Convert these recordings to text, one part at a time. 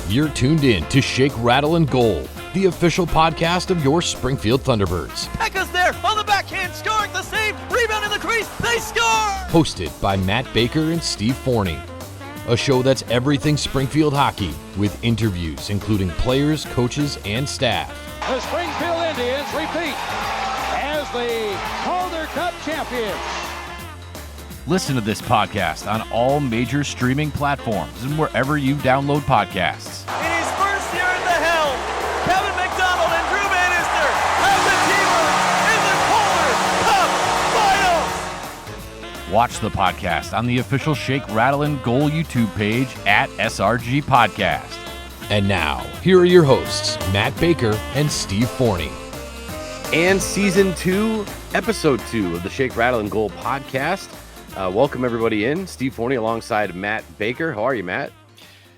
You're tuned in to Shake, Rattle, and Goal, the official podcast of your Springfield Thunderbirds. Becca's there on the backhand, scoring the save, rebound in the crease, they score! Hosted by Matt Baker and Steve Forney. A show that's everything Springfield hockey, with interviews including players, coaches, and staff. The Springfield Indians repeat as the Calder Cup champions. Listen to this podcast on all major streaming platforms and wherever you download podcasts. In his first year at the helm, Kevin McDonald and Drew Bannister have the Teamers in the Calder Cup Finals. Watch the podcast on the official Shake, Rattle, and Goal YouTube page at SRG Podcast. And now, here are your hosts, Matt Baker and Steve Forney. And Season 2, Episode 2 of the Shake, Rattle, and Goal podcast. Welcome everybody in. Steve Forney alongside Matt Baker. How are you, Matt?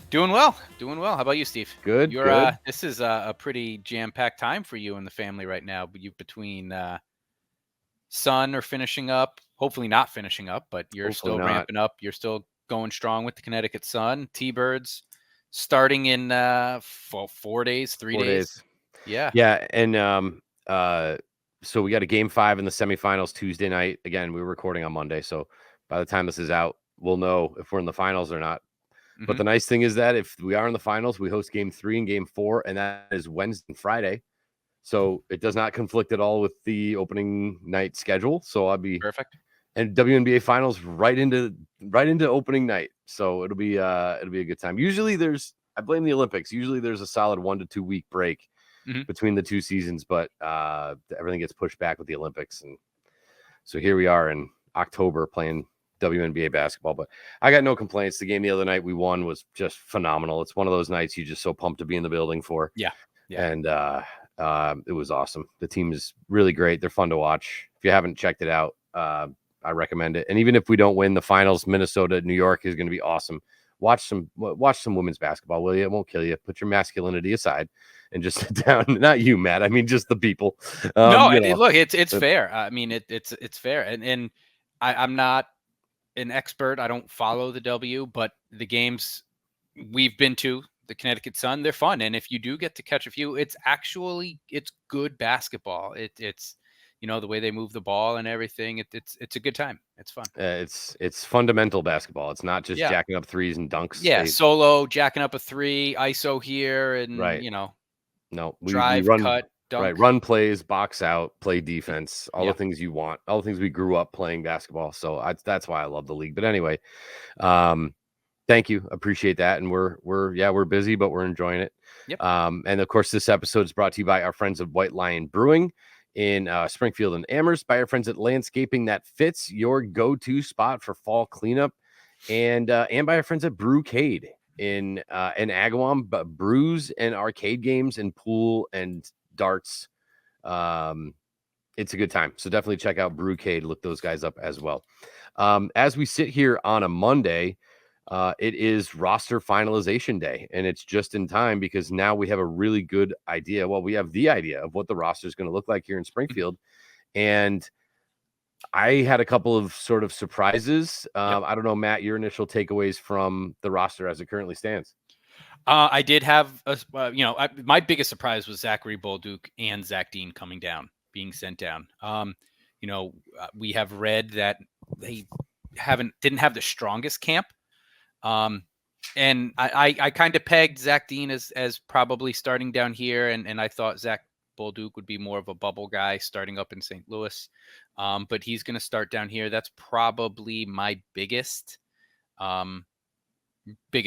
Doing well. How about you, Steve? Good. Good. This is a pretty jam-packed time for you and the family right now. But you between son are finishing up, hopefully not finishing up, but you're Hopefully still not. ramping up. You're still going strong with the Connecticut Sun. T-Birds starting in 4 days, 3 days. Yeah. Yeah, and so we got a Game 5 in the semifinals Tuesday night. Again, we were recording on Monday, so by the time this is out, we'll know if we're in the finals or not. But the nice thing is that if we are in the finals, we host Game 3 and Game 4, and that is Wednesday and Friday. So it does not conflict at all with the opening night schedule. So I'll be Perfect. and WNBA finals right into opening night. So it'll be a good time. Usually I blame the Olympics. Usually there's a solid 1 to 2 week break between the two seasons, but everything gets pushed back with the Olympics. And so here we are in October playing WNBA basketball, but I got no complaints. The game the other night we won was just phenomenal. It's one of those nights you're just so pumped to be in the building for. Yeah. And it was awesome. The team is really great. They're fun to watch. If you haven't checked it out, I recommend it. And even if we don't win the finals, Minnesota, New York is going to be awesome. Watch some women's basketball, will you? It won't kill you. Put your masculinity aside and just sit down. Not you, Matt. I mean, just the people. Look, it's fair. I mean, it's fair. And I'm not an expert. I don't follow the W, but the games we've been to, the Connecticut Sun, they're fun. And if you do get to catch a few, it's good basketball. It's the way they move the ball and everything. It's a good time. It's fun. It's fundamental basketball. It's not just jacking up threes and dunks. Yeah, solo jacking up a three, ISO here, and No, drive, we run, cut, dunk. Right, run plays, box out, play defense, all the things you want, all the things we grew up playing basketball. So that's why I love the league. But anyway, thank you, appreciate that, and we're busy, but we're enjoying it. Yep. And of course, this episode is brought to you by our friends at White Lion Brewing in Springfield and Amherst, by our friends at Landscaping That Fits, your go-to spot for fall cleanup, and by our friends at Brewcade in Agawam, but brews and arcade games and pool and darts. It's a good time. So definitely check out Brewcade. Look those guys up as well. As we sit here on a Monday, it is roster finalization day, and it's just in time because now we have a really good idea. Well, we have the idea of what the roster is going to look like here in Springfield. And I had a couple of sort of surprises. I don't know, Matt, your initial takeaways from the roster as it currently stands. I did have my biggest surprise was Zachary Bolduc and Zach Dean being sent down. We have read that they didn't have the strongest camp. And I kind of pegged Zach Dean as probably starting down here. And I thought Zach Bolduc would be more of a bubble guy starting up in St. Louis. But he's going to start down here. That's probably my biggest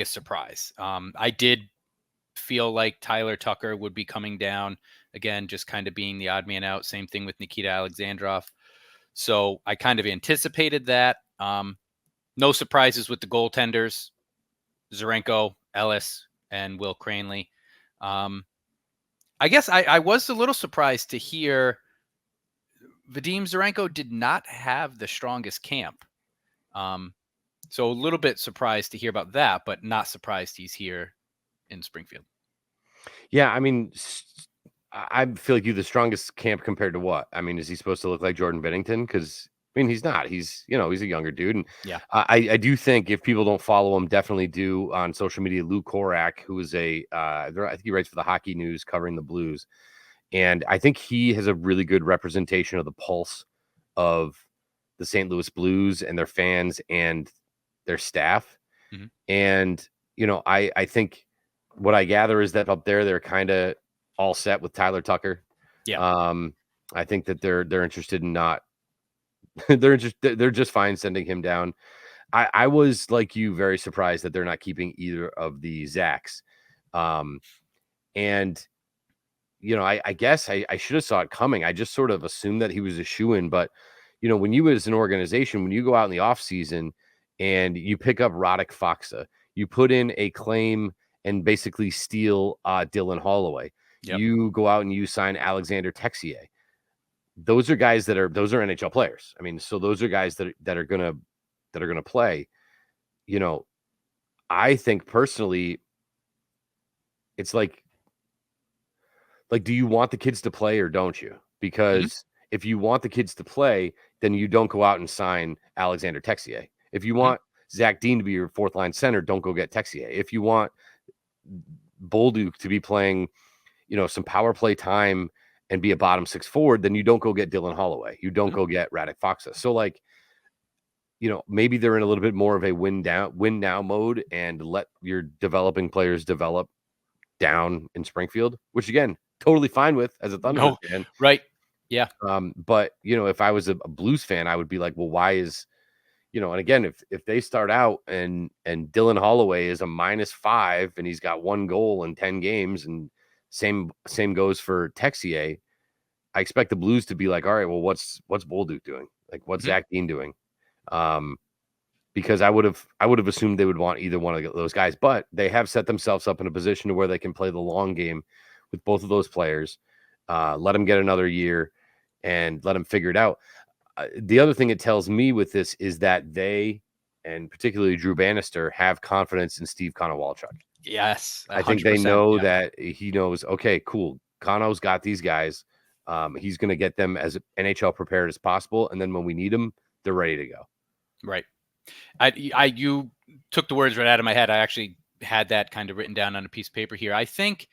surprise. I did feel like Tyler Tucker would be coming down again, just kind of being the odd man out. Same thing with Nikita Alexandrov. So I kind of anticipated that. No surprises with the goaltenders, Zarenko, Ellis, and Will Cranley. I guess I was a little surprised to hear Vadim Zarenko did not have the strongest camp. So a little bit surprised to hear about that, but not surprised he's here in Springfield. Yeah, I mean, I feel like the strongest camp compared to what? I mean, is he supposed to look like Jordan Bennington? Because I mean, he's not. He's a younger dude, and Yeah. I do think if people don't follow him, definitely do on social media. Lou Korak, who is I think he writes for the Hockey News covering the Blues, and I think he has a really good representation of the pulse of the St. Louis Blues and their fans and their staff. Mhm. And I think what I gather is that up there they're kind of all set with Tyler Tucker. Yeah. I think that they're interested in not. they're just fine sending him down. I was like you, very surprised that they're not keeping either of the Zachs. And I guess I should have saw it coming. I just sort of assumed that he was a shoo-in, but when you as an organization, when you go out in the off season and you pick up Radek Faksa, you put in a claim and basically steal Dylan Holloway. Yep. You go out and you sign Alexander Texier. Those are guys those are NHL players. I mean, so those are guys that are gonna play. I think personally, it's like, do you want the kids to play or don't you? Because if you want the kids to play, then you don't go out and sign Alexander Texier. If you want Zach Dean to be your fourth line center, don't go get Texier. If you want Bolduc to be playing, some power play time and be a bottom six forward, then you don't go get Dylan Holloway. You don't go get Radek Faksa. So maybe they're in a little bit more of a win now mode and let your developing players develop down in Springfield, which again, totally fine with as a Thunder fan. Right. Yeah. But if I was a Blues fan, I would be like, well, why is, and again, if they start out and Dylan Holloway is a -5 and he's got 1 goal in 10 games, and same goes for Texier, I expect the Blues to be like, all right, well, what's Bolduc doing? Like, what's Zach Dean doing? Because I would have assumed they would want either one of those guys, but they have set themselves up in a position to where they can play the long game with both of those players. Let them get another year and let them figure it out. The other thing it tells me with this is that they, and particularly Drew Bannister, have confidence in Steve Konowalchuk. Yes. I think they know that he knows, okay, cool. Kono's got these guys. He's going to get them as NHL prepared as possible. And then when we need them, they're ready to go. Right. You took the words right out of my head. I actually had that kind of written down on a piece of paper here. I think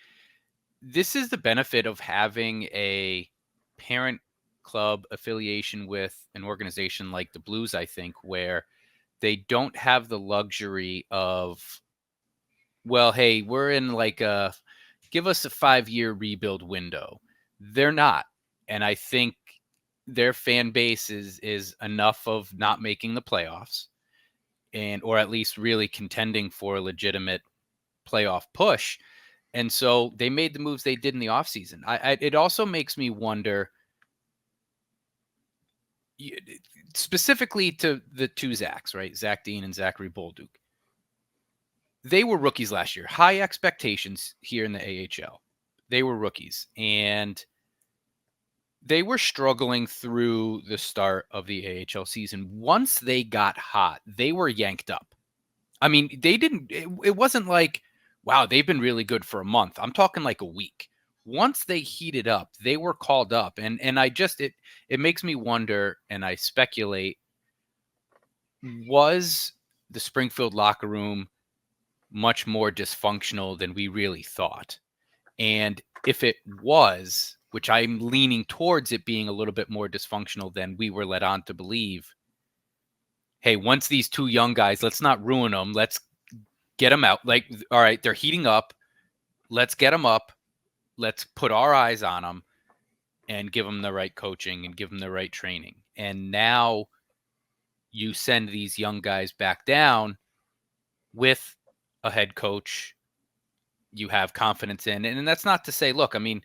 this is the benefit of having a parent club affiliation with an organization like the Blues, I think, where they don't have the luxury of, well, hey, we're in give us a 5-year rebuild window. They're not. And I think their fan base is enough of not making the playoffs, or at least really contending for a legitimate playoff push. And so they made the moves they did in the offseason. It also makes me wonder, specifically to the two Zachs, right? Zach Dean and Zachary Bolduc. They were rookies last year. High expectations here in the AHL. They were rookies, and they were struggling through the start of the AHL season. Once they got hot, they were yanked up. I mean, it wasn't like, wow, they've been really good for a month. I'm talking like a week. Once they heated up, they were called up. And it makes me wonder, and I speculate, was the Springfield locker room much more dysfunctional than we really thought? And if it was, which I'm leaning towards it being a little bit more dysfunctional than we were led on to believe, hey, once these two young guys, let's not ruin them. Let's get them out. Like, all right, they're heating up. Let's get them up. Let's put our eyes on them and give them the right coaching and give them the right training. And now you send these young guys back down with a head coach you have confidence in. And that's not to say, look, I mean,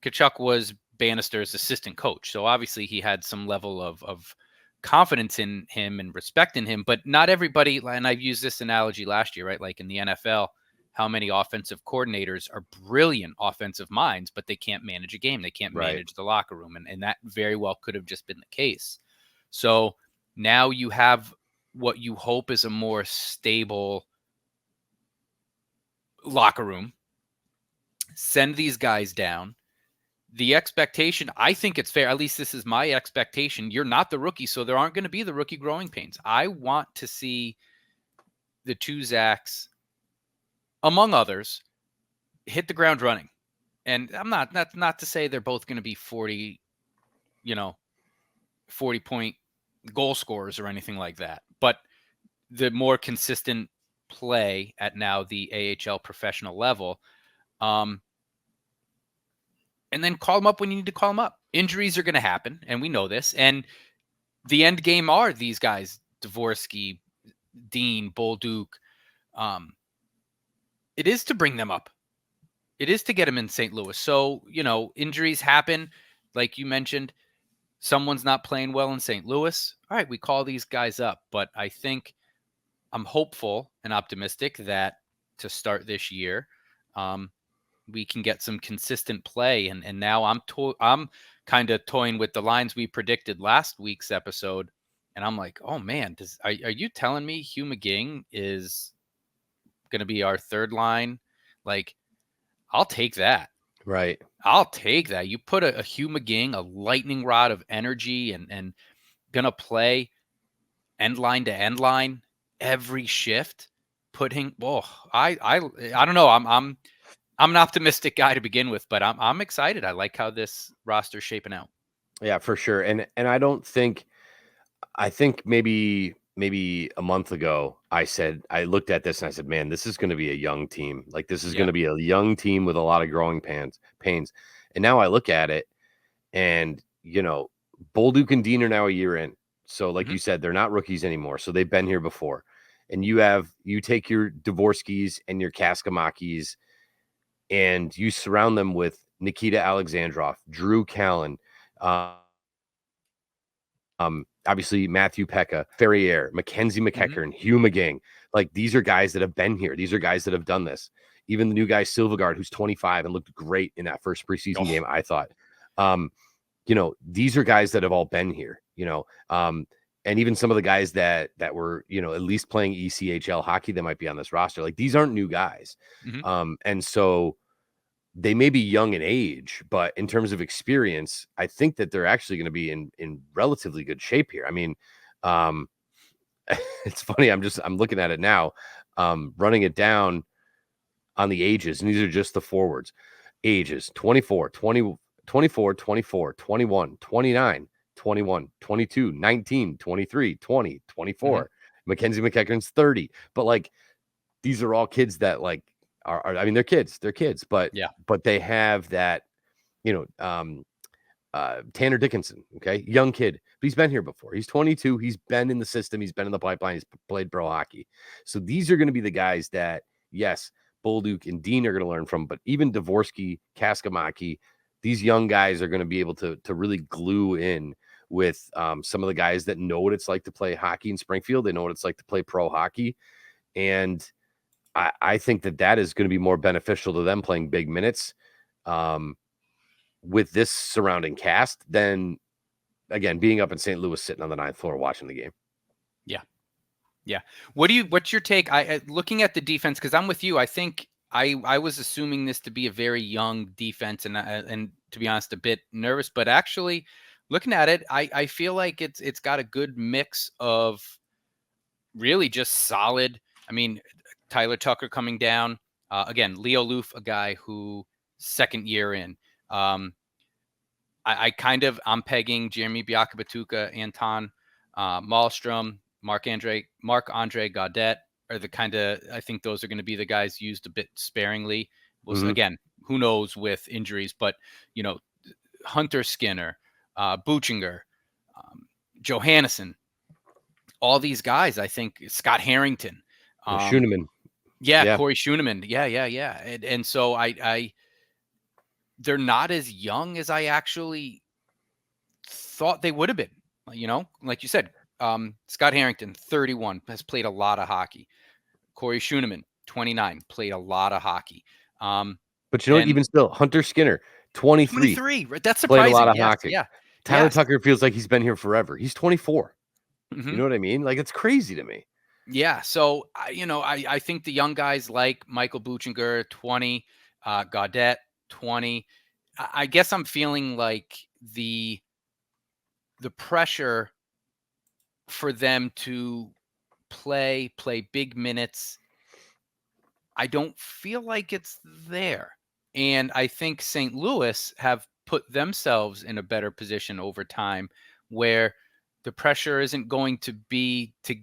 Tkachuk was Bannister's assistant coach. So obviously he had some level of confidence in him and respect in him, but not everybody. And I've used this analogy last year, right? Like in the NFL, how many offensive coordinators are brilliant offensive minds, but they can't manage a game. They can't manage the locker room. And that very well could have just been the case. So now you have what you hope is a more stable locker room. Send these guys down. the expectation, I think it's fair. At least this is my expectation. You're not the rookie, so there aren't going to be the rookie growing pains. I want to see the two Zachs, among others, hit the ground running. And I'm not to say they're both going to be 40 point goal scorers or anything like that, but the more consistent play at now the AHL professional level. And then call them up when you need to call them up. Injuries are going to happen, and we know this. And the end game are these guys, Dvorsky, Dean, Bolduc. It is to bring them up. It is to get them in St. Louis. So, injuries happen. Like you mentioned, someone's not playing well in St. Louis. All right, we call these guys up. But I think I'm hopeful and optimistic that to start this year, we can get some consistent play. And now I'm kind of toying with the lines we predicted last week's episode. And I'm like, oh man, are you telling me Hugh McGing is going to be our third line? Like, I'll take that. Right. I'll take that. You put a Hugh McGing, a lightning rod of energy, and going to play end line to end line every shift. I don't know. I'm an optimistic guy to begin with, but I'm excited. I like how this roster's shaping out. Yeah, for sure. And I think maybe a month ago, I looked at this and I said, man, this is going to be a young team. Like, this is going to be a young team with a lot of growing pains. And now I look at it and, Bolduc and Dean are now a year in. So like you said, they're not rookies anymore. So they've been here before. And you take your Dvorskys and your Kaskamakis and you surround them with Nikita Alexandrov, Drew Callan, obviously Matthew Pekka, Ferrier, Mackenzie McEachern, Hugh McGing. Like, these are guys that have been here. These are guys that have done this. Even the new guy, Silvegaard, who's 25 and looked great in that first preseason game, I thought. These are guys that have all been here, and even some of the guys that were, at least playing ECHL hockey that might be on this roster. Like, these aren't new guys. And so they may be young in age, but in terms of experience, I think that they're actually going to be in relatively good shape here. I mean, it's funny. I'm looking at it now, running it down on the ages, and these are just the forwards. Ages: 24, 20, 24, 24, 21, 29, 21, 22, 19, 23, 20, 24. Mackenzie McEachern's 30. But like, these are all kids that like are I mean, they're kids, but they have that, Tanner Dickinson, okay, young kid, but he's been here before. He's 22. He's been in the system. He's been in the pipeline. He's played pro hockey. So these are going to be the guys that, yes, Bolduc and Dean are going to learn from, but even Dvorsky, Kaskamaki, these young guys are going to be able to really glue in with some of the guys that know what it's like to play hockey in Springfield. They know what it's like to play pro hockey. And I think that is going to be more beneficial to them playing big minutes with this surrounding cast than, again, being up in St. Louis, sitting on the 9th floor watching the game. Yeah. What's your take? Looking at the defense, because I'm with you. I think I was assuming this to be a very young defense, and to be honest, a bit nervous. But actually, looking at it, I feel like it's got a good mix of really just solid. I mean, Tyler Tucker coming down again. Leo Loof, a guy who second year in. I'm pegging Jeremy Biakabatuka, Anton Malmstrom, Marc-Andre Gaudet are the kind of, I think those are going to be the guys used a bit sparingly. Again, who knows with injuries, but, Hunter Skinner, Buchinger, Johannesson, all these guys, I think, Scott Harrington. Schoenemann. Yeah, Corey Schoenemann. Yeah. And so they're not as young as I actually thought they would have been. Like you said, Scott Harrington, 31, has played a lot of hockey. Corey Schoenemann, 29, played a lot of hockey. But even still, Hunter Skinner, 23. 23, right? That's surprising. Played a lot of hockey. Yeah. Tyler Tucker feels like he's been here forever. He's 24. Mm-hmm. You know what I mean? Like, it's crazy to me. Yeah. So, I think the young guys like Michael Buchinger, 20, Gaudet, 20. I guess I'm feeling like the pressure for them to play big minutes, I don't feel like it's there. And I think St. Louis have put themselves in a better position over time where the pressure isn't going to be to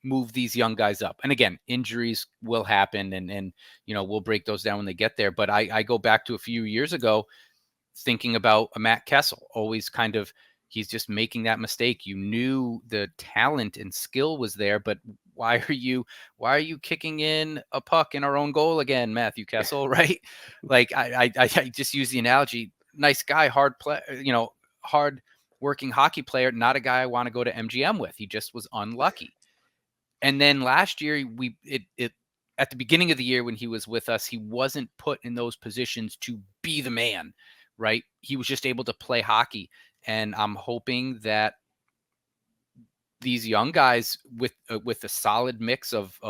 move these young guys up. And again, injuries will happen and we'll break those down when they get there. But I go back to a few years ago thinking about a Matt Kessel, always kind of, he's just making that mistake. You knew the talent and skill was there, but why are you kicking in a puck in our own goal again, Matthew Kessel? Right? Like I just use the analogy. Nice guy, hard play, hard working hockey player, not a guy I want to go to MGM with. He just was unlucky. And then last year, at the beginning of the year when he was with us, he wasn't put in those positions to be the man, right? He was just able to play hockey. And I'm hoping that these young guys with a solid mix of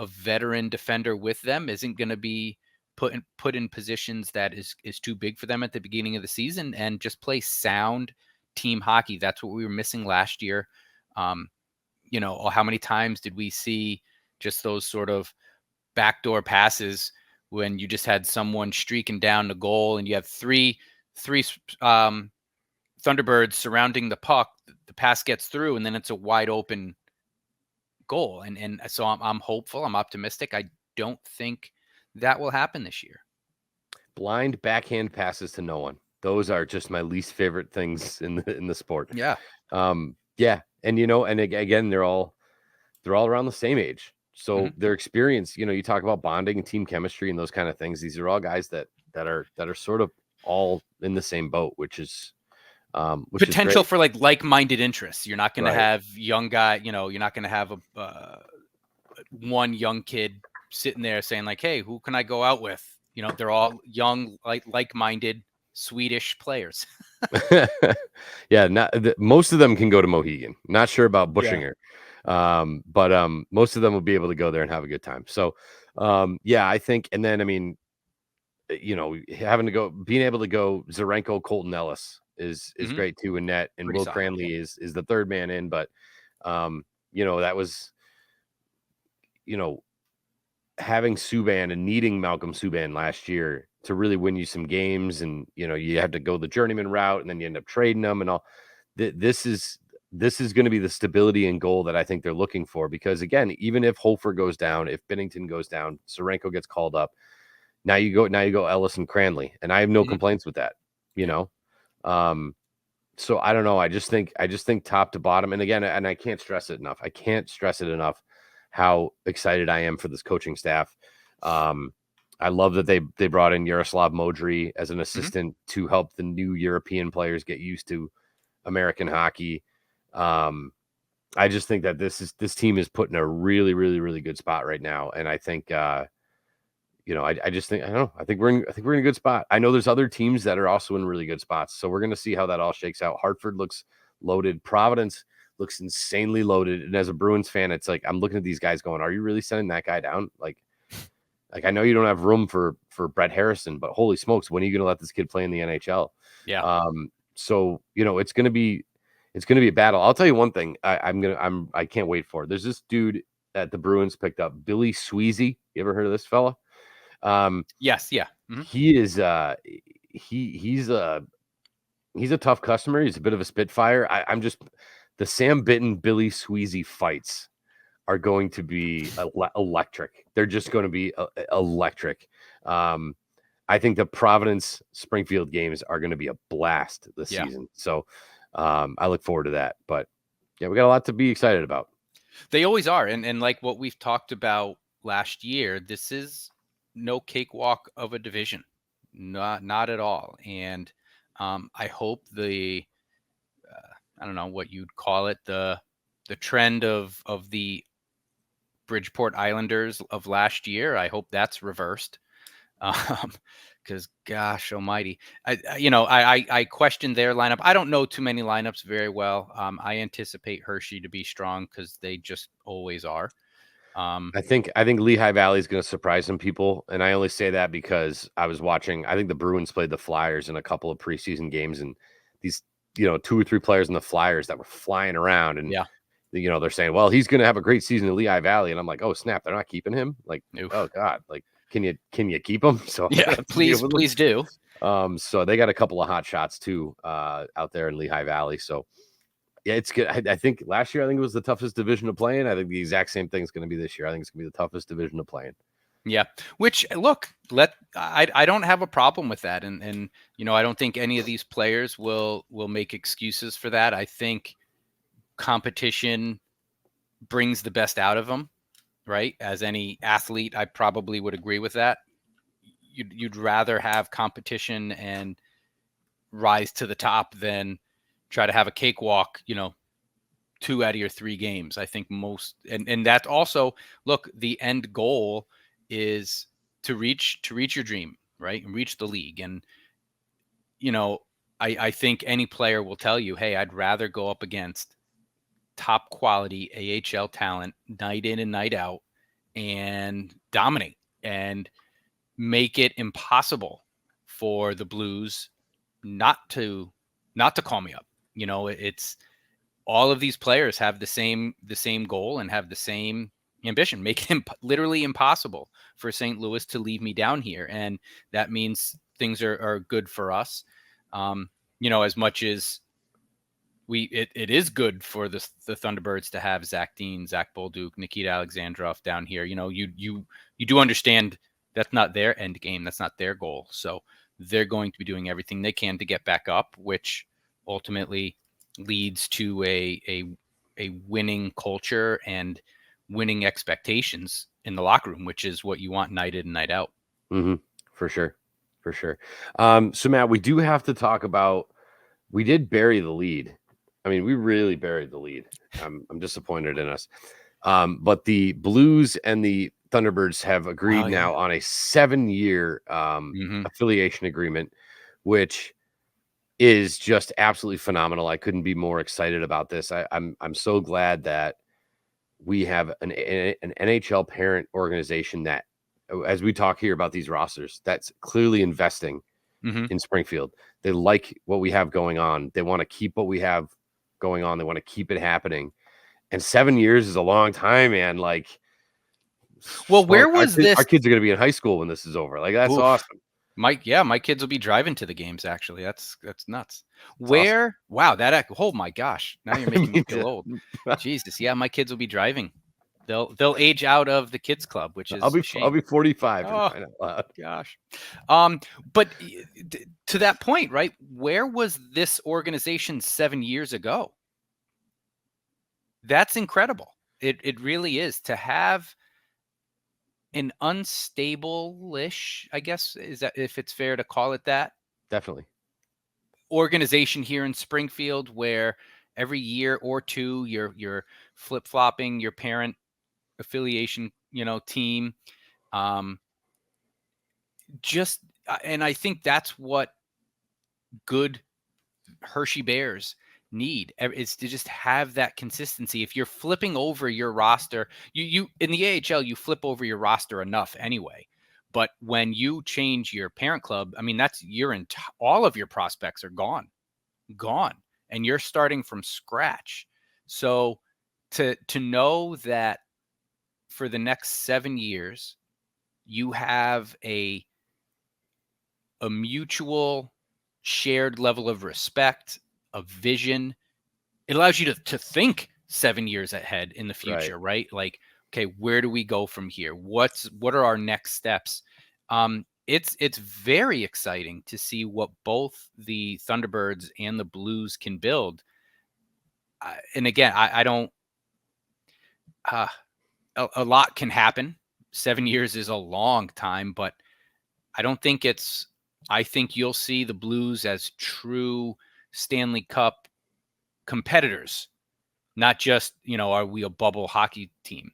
veteran defender with them isn't going to be put in positions that is too big for them at the beginning of the season, and just play sound team hockey. That's what we were missing last year. How many times did we see just those sort of backdoor passes when you just had someone streaking down the goal and you have three Thunderbirds surrounding the puck, the pass gets through, and then it's a wide open goal. And so I'm hopeful, I'm optimistic. I don't think that will happen this year. Blind backhand passes to no one. Those are just my least favorite things in the sport. Yeah. Yeah. And, and again, they're all around the same age. So their experience, you talk about bonding and team chemistry and those kind of things. These are all guys that are sort of all in the same boat, which is potential for like-minded interests. You're not going to Right. have young guy, you're not going to have one young kid sitting there saying like, hey, who can I go out with? They're all young, like-minded Swedish players. Yeah. Most of them can go to Mohegan. Not sure about Bushinger. But most of them will be able to go there and have a good time. So, I think, and then, I mean, being able to go Zarenko, Colton Ellis is great too in net, and Pretty Will solid, Cranley is the third man in, but, that was, having Subban and needing Malcolm Subban last year to really win you some games. And, you had to go the journeyman route and then you end up trading them and all. This is going to be the stability and goal that I think they're looking for, because again, even if Hofer goes down, if Binnington goes down, Sorenko gets called up. Now you go Ellis and Cranley, and I have no complaints with that, So I don't know. I just think top to bottom, and again, and I can't stress it enough. I can't stress it enough how excited I am for this coaching staff. I love that they brought in Yaroslav Modry as an assistant to help the new European players get used to American hockey. I just think that this team is put in a really, really, really good spot right now, and I think I just think, I don't know. I think we're in a good spot. I know there's other teams that are also in really good spots. So we're going to see how that all shakes out. Hartford looks loaded. Providence looks insanely loaded. And as a Bruins fan, it's like, I'm looking at these guys going, are you really sending that guy down? Like I know you don't have room for Brett Harrison, but holy smokes, when are you going to let this kid play in the NHL? Yeah. So, it's going to be a battle. I'll tell you one thing. I can't wait for it. There's this dude that the Bruins picked up, Billy Sweezy. You ever heard of this fella? Yes. Yeah. He is he's a tough customer. He's a bit of a spitfire. I'm just, the Sam Bitten Billy Sweezy fights are going to be electric. They're just going to be electric. I think the Providence Springfield games are going to be a blast this season. So I look forward to that. But yeah, we got a lot to be excited about. They always are. And like what we've talked about last year, this is no cakewalk of a division, not at all. And I hope I don't know what you'd call it, the trend of the Bridgeport Islanders of last year, I hope that's reversed. Because gosh almighty, I question their lineup. I don't know too many lineups very well. I anticipate Hershey to be strong because they just always are. I think Lehigh Valley is going to surprise some people, and I only say that because I was watching. I think the Bruins played the Flyers in a couple of preseason games, and these 2 or 3 players in the Flyers that were flying around, and Yeah. They're saying, well, he's going to have a great season in Lehigh Valley, and I'm like, oh snap, they're not keeping him. Like, Oof. oh god, like can you keep him? So Yeah, please do. So they got a couple of hot shots too out there in Lehigh Valley. So yeah, it's good. I think last year, I think it was the toughest division to play in. I think the exact same thing is going to be this year. I think it's going to be the toughest division to play in. Yeah. Which look, I don't have a problem with that. And I don't think any of these players will make excuses for that. I think competition brings the best out of them, right? As any athlete, I probably would agree with that. You'd rather have competition and rise to the top than try to have a cakewalk, 2 out of your 3 games. I think most, and that also, look, the end goal is to reach your dream, right? And reach the league. And, I think any player will tell you, hey, I'd rather go up against top quality AHL talent night in and night out and dominate and make it impossible for the Blues not to call me up. It's all of these players have the same goal and have the same ambition, make it literally impossible for St. Louis to leave me down here. And that means things are good for us. As much as it is good for the Thunderbirds to have Zach Dean, Zach Bolduc, Nikita Alexandrov down here. You do understand that's not their end game. That's not their goal. So they're going to be doing everything they can to get back up, which ultimately leads to a winning culture and winning expectations in the locker room, which is what you want night in and night out. Mm-hmm. For sure. So Matt, we do have to talk about, we did bury the lead. I mean, we really buried the lead. I'm disappointed in us. But the Blues and the Thunderbirds have agreed now on a 7-year affiliation agreement, which is just absolutely phenomenal. I couldn't be more excited about this. I'm so glad that we have an NHL parent organization that, as we talk here about these rosters, that's clearly investing in Springfield. They like what we have going on. They want to keep what we have going on. They want to keep it happening. And 7 years is a long time, man. Like, well, where was this? Our kids are going to be in high school when this is over. Like, that's awesome. My kids will be driving to the games. Actually, that's nuts. Where? Awesome. Wow. Oh my gosh. Now you're making me feel old. Jesus. Yeah. My kids will be driving. They'll age out of the kids club, which is I'll be 45. Oh gosh. But to that point, right? Where was this organization 7 years ago? That's incredible. It really is, to have an unstable-ish, I guess, is that, if it's fair to call it that, definitely, organization here in Springfield, where every year or two you're flip-flopping your parent affiliation, team. And I think that's what good Hershey Bears need, is to just have that consistency. If you're flipping over your roster, you in the AHL, you flip over your roster enough anyway. But when you change your parent club, I mean, that's all of your prospects are gone, and you're starting from scratch. So to know that for the next 7 years, you have a mutual shared level of respect, of vision. It allows you to think 7 years ahead in the future, right? Like, okay, where do we go from here? What are our next steps? It's very exciting to see what both the Thunderbirds and the Blues can build. And again, I don't. A lot can happen. 7 years is a long time, but I don't think it's. I think you'll see the Blues as true Stanley Cup competitors, not just, are we a bubble hockey team?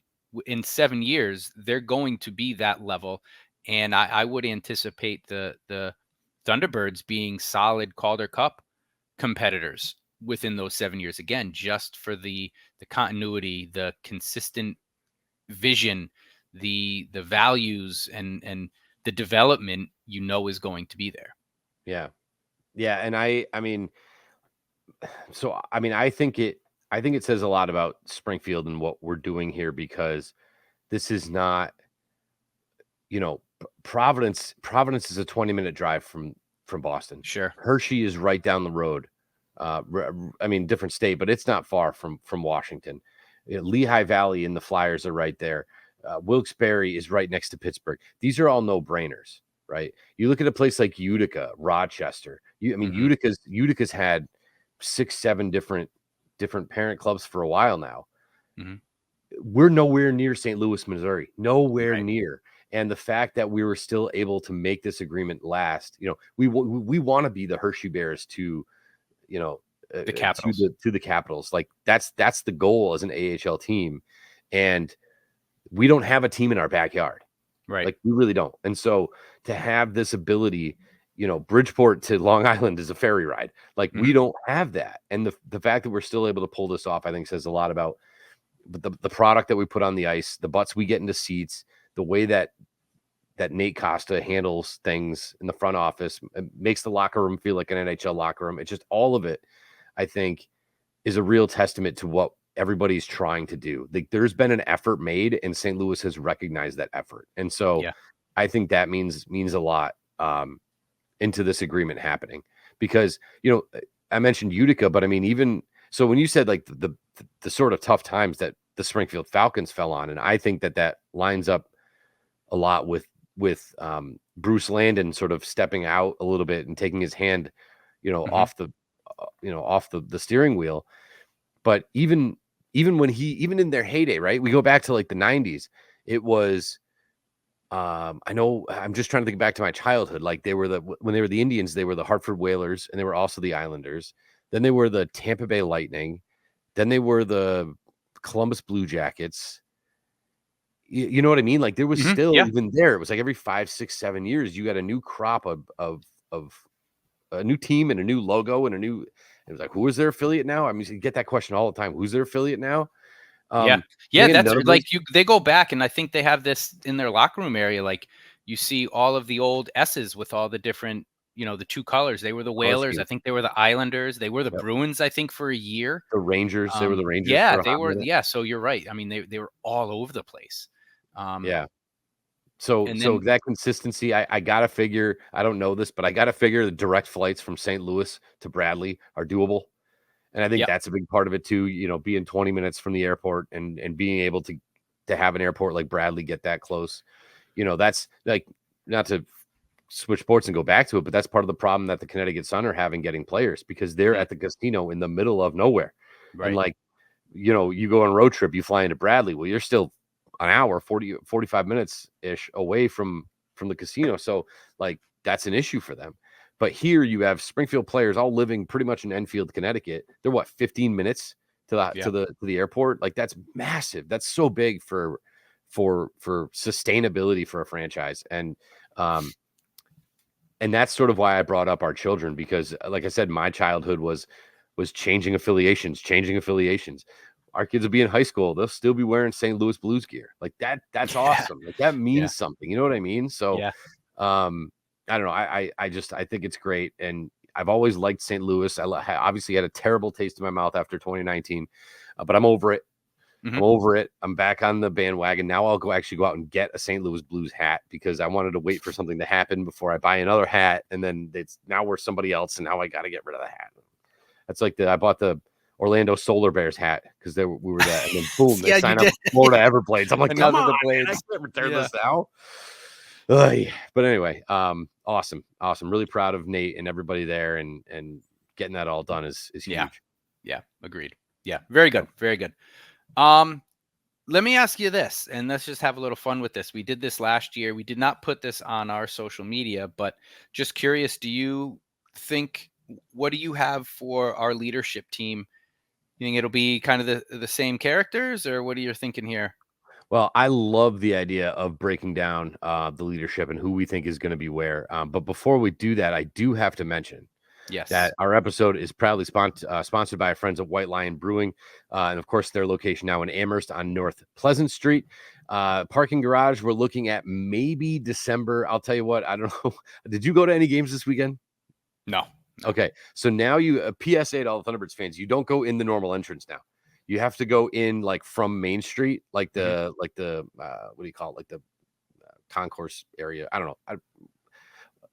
In 7 years, they're going to be that level. And I would anticipate the Thunderbirds being solid Calder Cup competitors within those 7 years, again, just for the continuity, the consistent vision, the values and the development, is going to be there. Yeah. Yeah. And I mean, I think it says a lot about Springfield and what we're doing here, because this is not, Providence is a 20-minute drive from Boston. Sure. Hershey is right down the road. Different state, but it's not far from Washington. Lehigh Valley and the Flyers are right there. Wilkes-Barre is right next to Pittsburgh. These are all no-brainers, right? You look at a place like Utica, Rochester. Utica's had 6-7 different parent clubs for a while now. Mm-hmm. We're nowhere near St. Louis, Missouri. Nowhere near. And the fact that we were still able to make this agreement last, we want to be the Hershey Bears to, the Capitals. To the Capitals. Like that's the goal as an AHL team. And we don't have a team in our backyard. Right. Like we really don't. And so to have this ability, Bridgeport to Long Island is a ferry ride. Like we don't have that. And the fact that we're still able to pull this off, I think says a lot about the product that we put on the ice, the butts we get into seats, the way that Nate Costa handles things in the front office, makes the locker room feel like an NHL locker room. It's just all of it, I think, is a real testament to what everybody's trying to do. Like there's been an effort made, and St. Louis has recognized that effort. And so I think that means a lot into this agreement happening, because, I mentioned Utica, but I mean, even so, when you said like the sort of tough times that the Springfield Falcons fell on, and I think that lines up a lot with Bruce Landon sort of stepping out a little bit and taking his hand, off the steering wheel. But even in their heyday, right? We go back to like the 90s. It was, I know, I'm just trying to think back to my childhood. Like when they were the Indians, they were the Hartford Whalers, and they were also the Islanders. Then they were the Tampa Bay Lightning. Then they were the Columbus Blue Jackets. You know what I mean? Like there was still even there. It was like every 5, 6, 7 years, you got a new crop of a new team and a new logo and it was like, who is their affiliate now? I mean, you get that question all the time. Who's their affiliate now? That's like they go back, and I think they have this in their locker room area. Like you see all of the old S's with all the different, the two colors. They were the Whalers. I think they were the Islanders. They were the Bruins, I think, for a year. The Rangers. They were the Rangers. Yeah, they were. Yeah. So you're right. I mean, they were all over the place. So that consistency, I gotta figure, I don't know this, but I gotta figure the direct flights from St. Louis to Bradley are doable. And I think that's a big part of it too, being 20 minutes from the airport and being able to have an airport like Bradley get that close. That's like, not to switch sports and go back to it, but that's part of the problem that the Connecticut Sun are having getting players, because they're at the casino in the middle of nowhere. Right. And like, you go on a road trip, you fly into Bradley. Well, you're still an hour, 45 minutes ish away from the casino. So like that's an issue for them. But here you have Springfield players all living pretty much in Enfield, Connecticut. They're 15 minutes to the airport. Like that's massive. That's so big for sustainability for a franchise. And that's sort of why I brought up our children, because like I said, my childhood was changing affiliations. Our kids will be in high school. They'll still be wearing St. Louis Blues gear. Like that's awesome. Like that means something. You know what I mean? So, I don't know. I think it's great. And I've always liked St. Louis. I obviously had a terrible taste in my mouth after 2019, but I'm over it. I'm over it. I'm back on the bandwagon. Now I'll go out and get a St. Louis Blues hat, because I wanted to wait for something to happen before I buy another hat. And then now we're somebody else, and now I got to get rid of the hat. That's like I bought the Orlando Solar Bears hat because we were that, and then boom, they signed up Florida Everblades. I'm like, come on, the Blades. I can't return this now. But anyway, awesome. Really proud of Nate and everybody there, and getting that all done is huge. Yeah, agreed. Yeah, very good. Let me ask you this, and let's just have a little fun with this. We did this last year. We did not put this on our social media, but just curious, what do you have for our leadership team? You think it'll be kind of the same characters, or what are you thinking here? Well, I love the idea of breaking down the leadership and who we think is going to be where. But before we do that, I do have to mention Yes. That our episode is proudly sponsored by our friends at White Lion Brewing. And of course, their location now in Amherst on North Pleasant Street. Parking garage, we're looking at maybe December. I'll tell you what, I don't know. Did you go to any games this weekend? No. Okay. So now a PSA to all the Thunderbirds fans, you don't go in the normal entrance now. You have to go in like from Main Street, like the what do you call it? Like the concourse area. I don't know.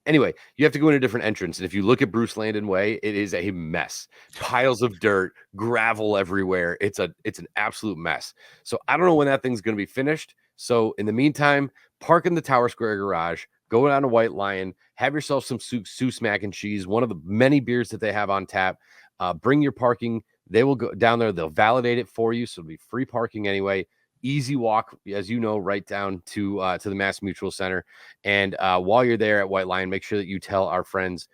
Anyway, you have to go in a different entrance. And if you look at Bruce Landon Way, it is a mess. Piles of dirt, gravel everywhere. It's an absolute mess. So I don't know when that thing's going to be finished. So in the meantime, park in the Tower Square garage, go down to White Lion, have yourself some Seuss mac and cheese, one of the many beers that they have on tap. Bring your parking. They will go down there. They'll validate it for you. So it'll be free parking anyway. Easy walk, as you know, right down to the Mass Mutual Center. And while you're there at White Lion, make sure that you tell our friends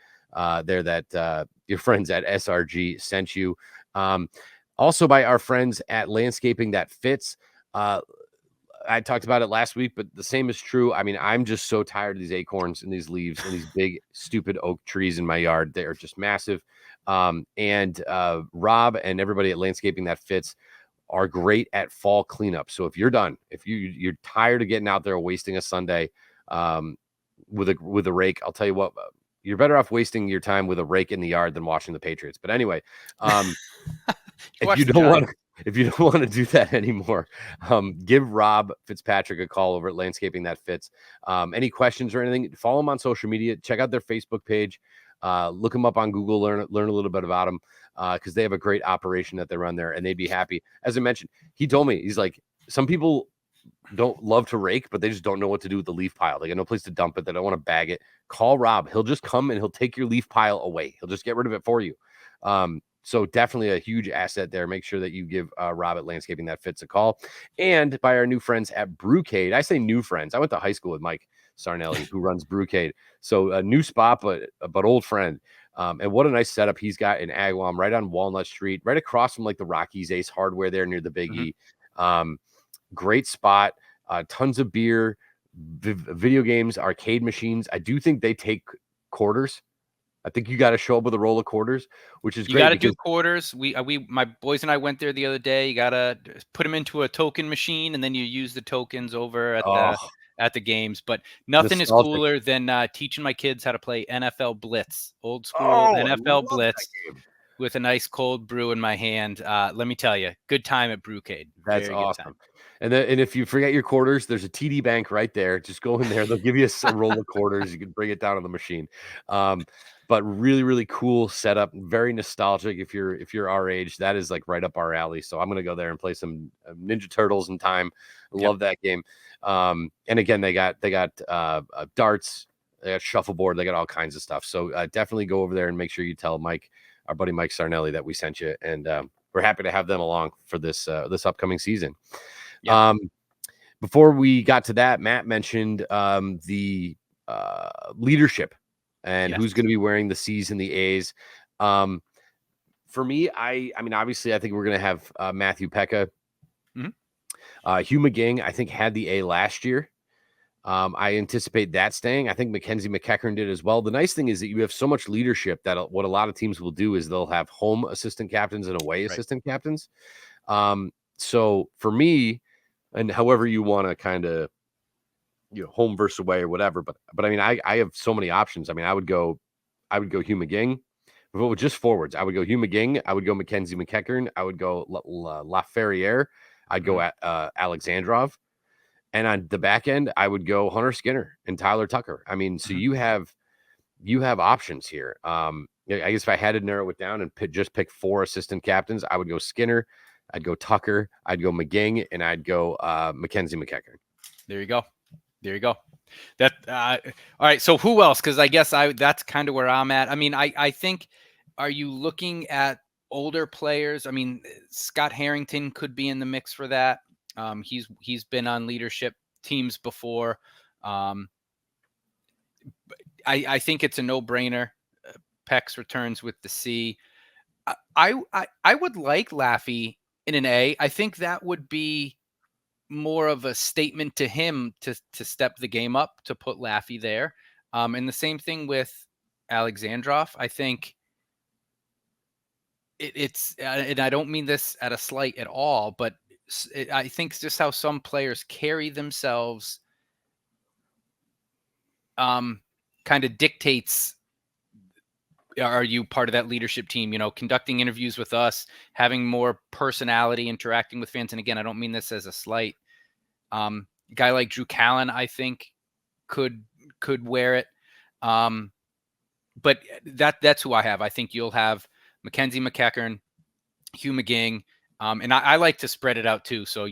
there that your friends at SRG sent you. Also by our friends at Landscaping That Fits. I talked about it last week, but the same is true. I mean, I'm just so tired of these acorns and these leaves and these big, stupid oak trees in my yard. They are just massive. And Rob and everybody at Landscaping That Fits are great at fall cleanup. So if you're done, if you're tired of getting out there wasting a Sunday with a rake, I'll tell you what, you're better off wasting your time with a rake in the yard than watching the Patriots. But anyway, if you don't want to do that anymore, give Rob Fitzpatrick a call over at Landscaping That Fits. Any questions or anything, follow them on social media. Check out their Facebook page. Look them up on Google, learn a little bit about them because they have a great operation that they run there and they'd be happy. As I mentioned, he told me, he's like, some people don't love to rake, but they just don't know what to do with the leaf pile. They got no place to dump it. They don't want to bag it. Call Rob. He'll just come and he'll take your leaf pile away. He'll just get rid of it for you. So definitely a huge asset there. Make sure that you give Rob at Landscaping That Fits a call. And by our new friends at Brewcade. I say new friends. I went to high school with Mike Sarnelli, who runs Brewcade. So a new spot, but old friend. And what a nice setup he's got in Agawam, right on Walnut Street, right across from like the Rockies Ace Hardware there near the Big E. Great spot, tons of beer, video games, arcade machines. I do think they take quarters. I think you got to show up with a roll of quarters, which is great. You got to do quarters. My boys and I went there the other day. You got to put them into a token machine, and then you use the tokens over at the games. But nothing is cooler than teaching my kids how to play NFL Blitz, old school NFL Blitz, with a nice cold brew in my hand. Let me tell you, good time at Brewcade. That's awesome. And if you forget your quarters, there's a TD Bank right there. Just go in there. They'll give you a roll of quarters. You can bring it down on the machine. But really, really cool setup. Very nostalgic. If you're our age, that is like right up our alley. So I'm going to go there and play some Ninja Turtles in time. Love that game. And again, they got darts, they got shuffleboard, they got all kinds of stuff. So definitely go over there and make sure you tell Mike, our buddy Mike Sarnelli, that we sent you. And we're happy to have them along for this upcoming season. Yeah. Before we got to that, Matt mentioned the leadership and who's going to be wearing the C's and the A's. For me, I mean, obviously, I think we're going to have Matthew Pekka. Hugh McGing, I think, had the A last year. I anticipate that staying. I think Mackenzie McEachern did as well. The nice thing is that you have so much leadership that what a lot of teams will do is they'll have home assistant captains and away assistant captains. So for me, and however you want to kind of, home versus away or whatever, but I mean, I have so many options. I mean, I would go Hugh McGing. If it was just forwards, I would go Hugh McGing. I would go Mackenzie McEachern. I would go Laferriere. I'd go at Alexandrov. And on the back end, I would go Hunter Skinner and Tyler Tucker. I mean, so you have options here. I guess if I had to narrow it down and just pick 4 assistant captains, I would go Skinner, I'd go Tucker, I'd go McGing, and I'd go Mackenzie McEachern. There you go. That all right. So who else? Because I guess that's kind of where I'm at. I mean, I think, are you looking at older players? I mean, Scott Harrington could be in the mix for that. He's been on leadership teams before. I think it's a no-brainer. Peck's returns with the C. I would like Laffy in an A. I think that would be more of a statement to him to step the game up, to put Laffy there. And the same thing with Alexandrov. I think it's and I don't mean this at a slight at all, but I think it's just how some players carry themselves kind of dictates, are you part of that leadership team, conducting interviews with us, having more personality, interacting with fans. And again, I don't mean this as a slight. A guy like Drew Callen, I think could wear it. But that's who I have. I think you'll have Mackenzie McEachern, Hugh McGing. And I like to spread it out too. So,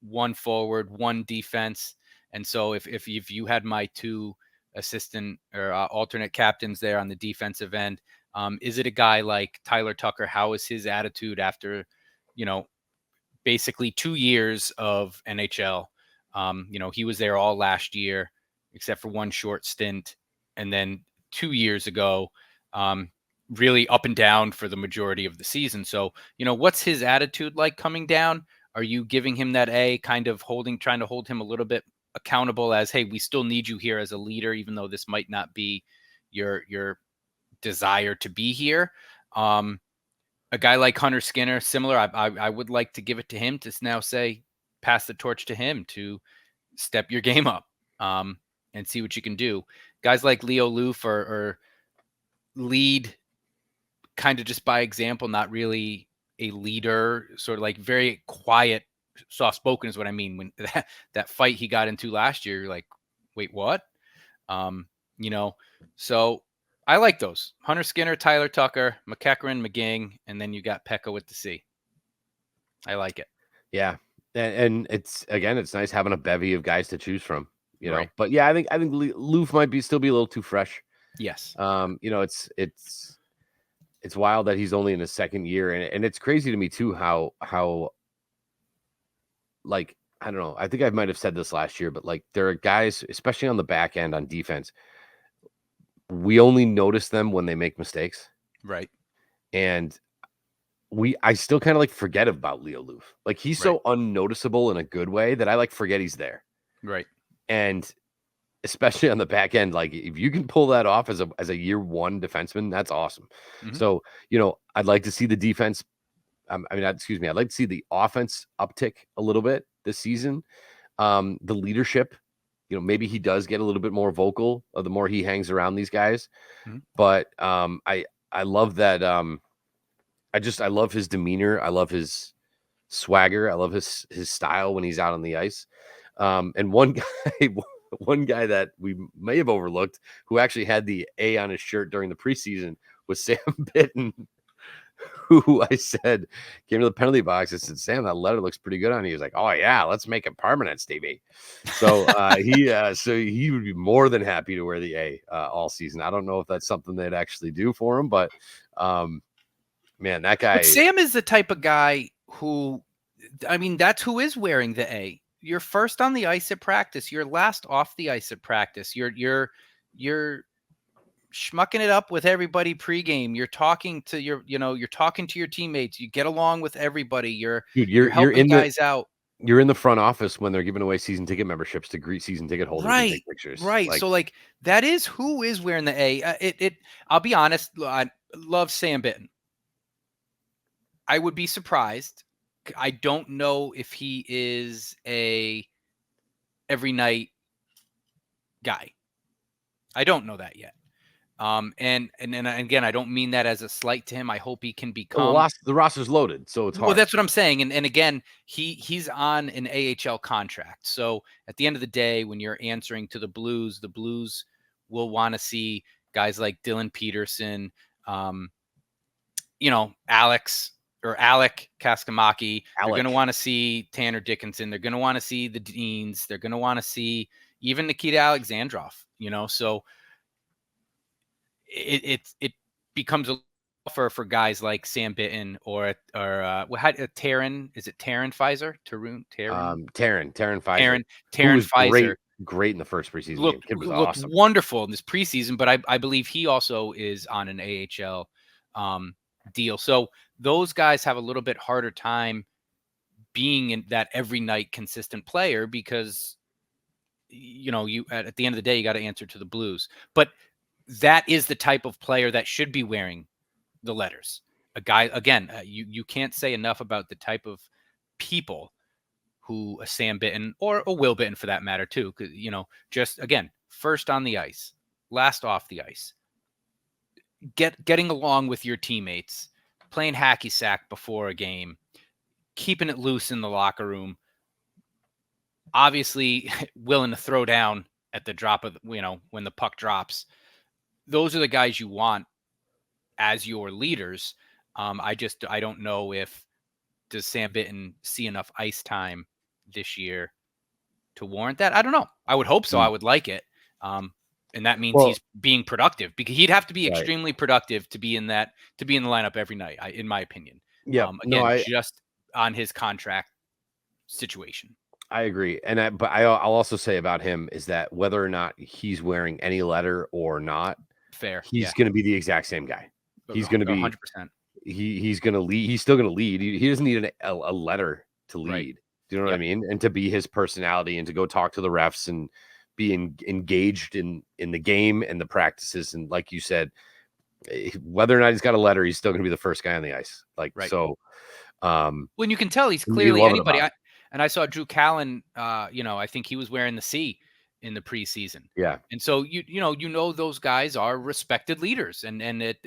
one forward, one defense. And so if you had my two assistant or alternate captains there on the defensive end, is it a guy like Tyler Tucker? How is his attitude after, basically 2 years of NHL? He was there all last year, except for one short stint. And then 2 years ago, really up and down for the majority of the season. So, what's his attitude like coming down? Are you giving him that A, kind of trying to hold him a little bit accountable as, hey, we still need you here as a leader, even though this might not be your desire to be here? A guy like Hunter Skinner, similar. I would like to give it to him to now say, pass the torch to him to step your game up, and see what you can do. Guys like Leo Loof are lead kind of just by example, not really a leader, sort of like very quiet, soft-spoken is what I mean. When that fight he got into last year, you're like, wait, what? So I like those. Hunter Skinner, Tyler Tucker, McEachern, McGing, and then you got Pekka with the C. I like it. Yeah. And it's nice having a bevy of guys to choose from, Right. But yeah, I think Loof might still be a little too fresh. Yes. It's wild that he's only in his second year, and it's crazy to me too how like, I don't know, I think I might have said this last year, but like there are guys, especially on the back end on defense, we only notice them when they make mistakes. Right. And I still kind of like forget about Leo Loof. Like he's so unnoticeable in a good way that I like forget he's there. Right. And especially on the back end, like if you can pull that off as a year one defenseman, that's awesome. Mm-hmm. So, I'd like to see the defense. I'd like to see the offense uptick a little bit this season. The leadership, maybe he does get a little bit more vocal the more he hangs around these guys. Mm-hmm. But I love that. I love his demeanor. I love his swagger. I love his style when he's out on the ice. And one guy that we may have overlooked, who actually had the A on his shirt during the preseason, was Sam Bitten, who I said came to the penalty box. I said, Sam, that letter looks pretty good on you. He was like, oh yeah, let's make it permanent, Stevie. So he would be more than happy to wear the A all season. I don't know if that's something they'd actually do for him, but man, that guy. But Sam is the type of guy who, that's who is wearing the A. You're first on the ice at practice. You're last off the ice at practice. You're schmucking it up with everybody pregame. You're talking to you're talking to your teammates. You get along with everybody. You're helping guys out. You're in the front office when they're giving away season ticket memberships to greet season ticket holders and take pictures. Right. So that is who is wearing the A. I'll be honest. I love Sam Bitten. I would be surprised. I don't know if he is a every night guy. I don't know that yet. And again, I don't mean that as a slight to him. I hope he can become. Well, the roster's loaded, so it's hard. Well, that's what I'm saying. And again, he's on an AHL contract. So at the end of the day, when you're answering to the Blues will want to see guys like Dylan Peterson, Alec Kaskamaki. They're going to want to see Tanner Dickinson. They're going to want to see the Deans. They're going to want to see even Nikita Alexandrov, so it becomes a for guys like Sam Bitten or Taryn. Is it Taryn Pfizer? Taryn Pfizer. Taryn Pfizer. Great in the first preseason game. Kid was awesome. Wonderful in this preseason, but I believe he also is on an AHL deal. So those guys have a little bit harder time being in that every night consistent player because, you at the end of the day, you got to answer to the Blues. But that is the type of player that should be wearing the letters. a guy, again, you can't say enough about the type of people who a Sam Bitten or a Will Bitten for that matter too, because just again, first on the ice, last off the ice, getting along with your teammates, playing hacky sack before a game, keeping it loose in the locker room, obviously willing to throw down at the drop of when the puck drops. Those are the guys you want as your leaders. I don't know if does Sam Bitten see enough ice time this year to warrant that. I don't know. I would hope so. I would like it. And that means he's being productive, because he'd have to be extremely productive to be in the lineup every night, in my opinion. Yeah. Just on his contract situation. I agree. But I'll also say about him is that whether or not he's wearing any letter or not, fair, he's going to be the exact same guy. He's going to be 100%. He's going to lead. He's still going to lead. He doesn't need a letter to lead. Right. Do you know what I mean? And to be his personality and to go talk to the refs and be engaged in the game and the practices. And like you said, whether or not he's got a letter, he's still going to be the first guy on the ice. So. When you can tell he's clearly anybody. I saw Drew Callen. I think he was wearing the C in the preseason. Yeah. And so those guys are respected leaders, and it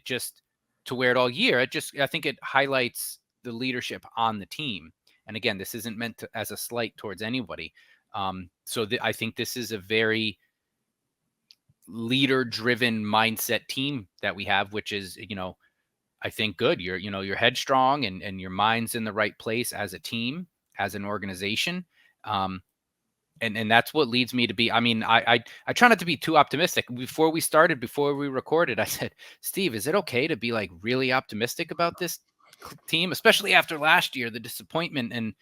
just to wear it all year. I think it highlights the leadership on the team. And again, this isn't meant as a slight towards anybody. I think this is a very leader-driven mindset team that we have, which is, I think good. You're headstrong and your mind's in the right place as a team, as an organization. And that's what leads me to be, I try not to be too optimistic. Before we recorded, I said, Steve, is it okay to be really optimistic about this team, especially after last year, the disappointment? And,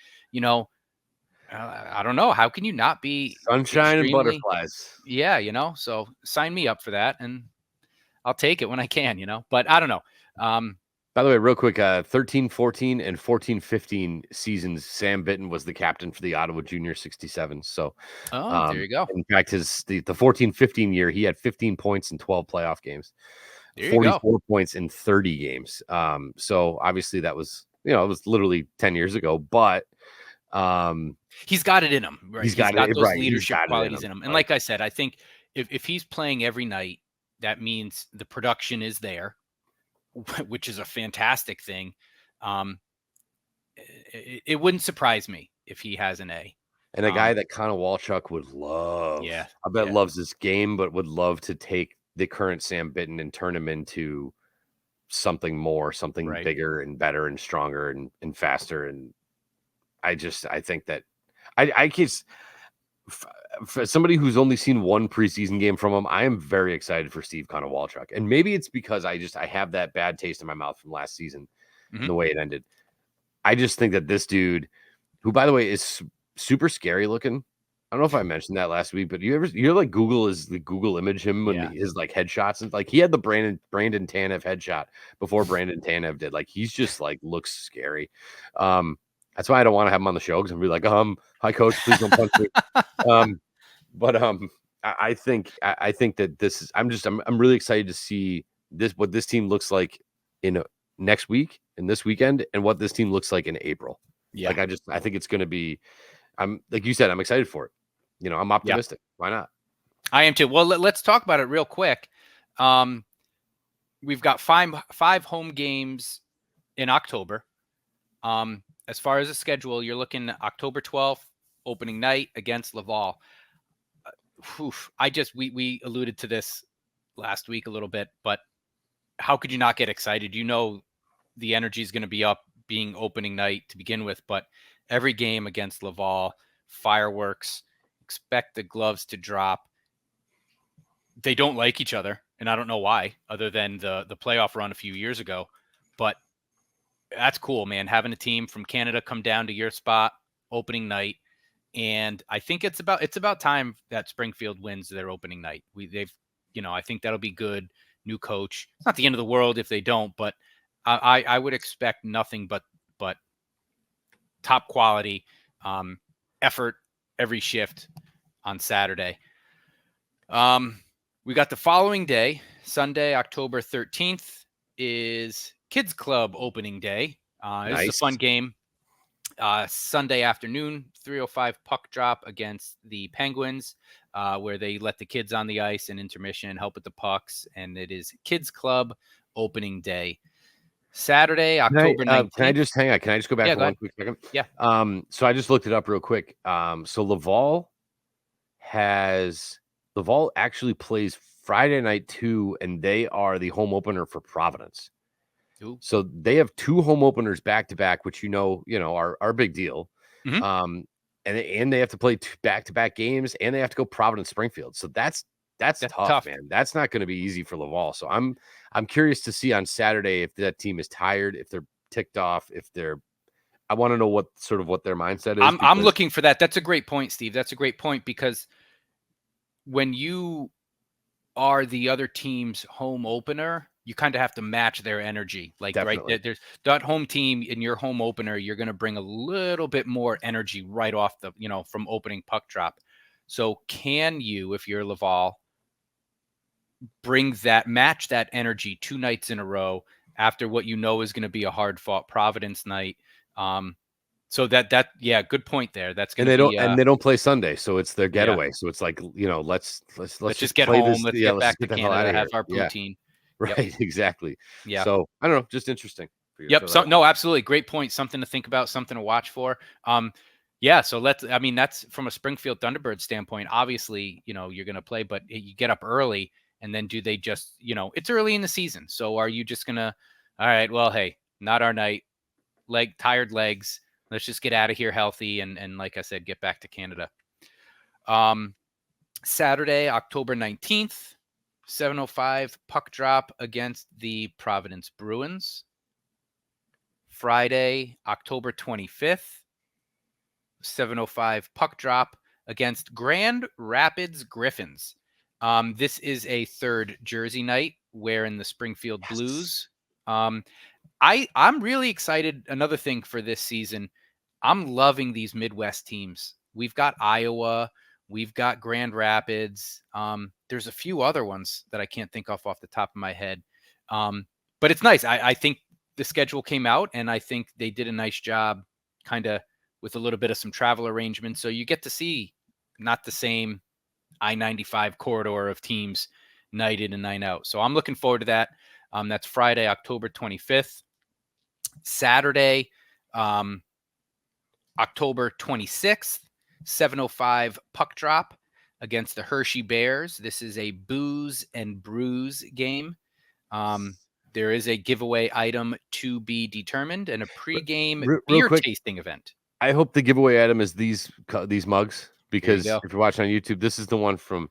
I don't know. How can you not be sunshine and butterflies? Yeah. So sign me up for that and I'll take it when I can, but I don't know. By the way, real quick, 13-14 and 14-15 seasons, Sam Bitten was the captain for the Ottawa Junior 67. So, there you go. In fact, the 14-15 year, he had 15 points in 12 playoff games, 44 points in 30 games. So obviously that was, it was literally 10 years ago, but he's got it in him, right? He's got those leadership qualities in him. And like I said, I think if he's playing every night, that means the production is there, which is a fantastic thing. It wouldn't surprise me if he has an A. And a guy that Connor Walchuk would love. Yeah. I bet loves this game, but would love to take the current Sam Bitten and turn him into something more, something bigger and better and stronger and faster. And I think that I guess for somebody who's only seen one preseason game from him, I am very excited for Steve Konowalchuk. And maybe it's because I have that bad taste in my mouth from last season and the way it ended. I just think that this dude, who by the way is super scary looking. I don't know if I mentioned that last week, but you're Google image him when his headshots, and he had the Brandon Tanev headshot before Brandon Tanev did. He's just looks scary. That's why I don't want to have him on the show, because I'm be hi coach, please don't punch me. I think that this is, I'm really excited to see what this team looks like in next week and this weekend, and what this team looks like in April. Yeah. I think it's going to be, I'm like you said, I'm excited for it. I'm optimistic. Yeah. Why not? I am too. Well, let's talk about it real quick. We've got five home games in October. As far as the schedule, you're looking at October 12th, opening night against Laval. We alluded to this last week a little bit, but how could you not get excited? The energy is going to be up being opening night to begin with, but every game against Laval, fireworks, expect the gloves to drop. They don't like each other, and I don't know why, other than the playoff run a few years ago, but that's cool, man. Having a team from Canada come down to your spot opening night. And I think it's about time that Springfield wins their opening night. I think that'll be good. New coach. It's not the end of the world if they don't, but I would expect nothing but top quality effort every shift on Saturday. We got the following day, Sunday, October 13th, is Kids Club opening day. This is a Nice. fun game. Sunday afternoon, 3:05 puck drop against the Penguins, where they let the kids on the ice in intermission and help with the pucks. And it is Kids Club opening day. Saturday, October 19th. Can I just hang on? Can I just go back for one quick second? Yeah. So I just looked it up real quick. So Laval actually plays Friday night too, and they are the home opener for Providence. Ooh. So they have 2 home openers back to back, which are a big deal. Mhm. And they have to play 2 back-to-back games, and they have to go Providence Springfield. So that's tough, man. That's not going to be easy for Laval. So I'm curious to see on Saturday if that team is tired, if they're ticked off, I want to know what their mindset is. I'm looking for that. That's a great point, Steve. That's a great point, because when you are the other team's home opener, you kind of have to match their energy. Like, Definitely. right, there's that home team in your home opener, you're going to bring a little bit more energy right off from opening puck drop. So can you, if you're Laval, match that energy 2 nights in a row after what is going to be a hard fought Providence night? So good point there. That's going to be, and they don't play Sunday, so it's their getaway. Yeah. So it's like, let's just get home. Let's get back to Canada, have our poutine. Right. Yep. Exactly. Yeah. So I don't know, just interesting. Yep. So no, absolutely. Great point. Something to think about, something to watch for. Yeah. So that's from a Springfield Thunderbird standpoint. Obviously, you're going to play, but you get up early, and then do they just, it's early in the season. So are you just going to, all right, well, hey, not our night, tired legs. Let's just get out of here healthy. And like I said, get back to Canada. Saturday, October 19th, 7:05 puck drop against the Providence Bruins. Friday, October 25th, 7:05 puck drop against Grand Rapids Griffins. This is a third jersey night wearing the Springfield Blues. I'm really excited. Another thing for this season, I'm loving these Midwest teams. We've got Iowa. We've got Grand Rapids. There's a few other ones that I can't think off the top of my head. But it's nice. I think the schedule came out, and I think they did a nice job kind of with a little bit of some travel arrangements. So you get to see not the same I-95 corridor of teams night in and night out. So I'm looking forward to that. That's Friday, October 25th. Saturday, October 26th, 7:05 puck drop against the Hershey Bears. This is a booze and brews game. There is a giveaway item to be determined and a pregame beer tasting event. I hope the giveaway item is these mugs, because if you're watching on YouTube, this is the one from,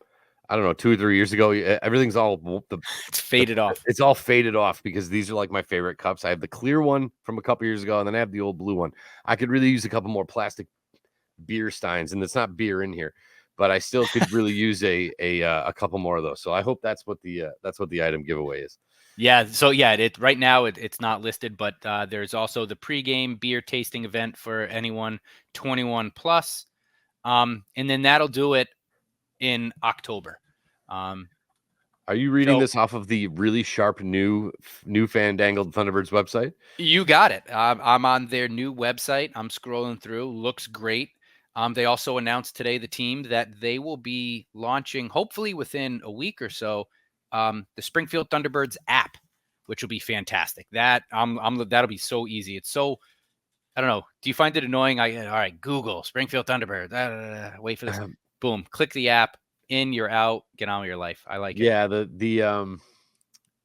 I don't know, 2 or 3 years ago. Everything's all it's faded off. It's all faded off, because these are like my favorite cups. I have the clear one from a couple years ago, and then I have the old blue one. I could really use a couple more plastic beer steins, and it's not beer in here, but I still could really use a couple more of those. So I hope that's what the item giveaway is. Yeah. So right now it's not listed, but there's also the pregame beer tasting event for anyone 21 plus. And then that'll do it in October. Are you reading this off of the really sharp new fandangled Thunderbirds website? You got it. I'm on their new website. I'm scrolling through. Looks great. They also announced today, the team, that they will be launching, hopefully within a week or so, the Springfield Thunderbirds app, which will be fantastic. That'll be so easy. It's so, I don't know. Do you find it annoying? All right, Google Springfield Thunderbirds. Wait for this. Boom. Click the app. In, you're out. Get on with your life. I like it. Yeah,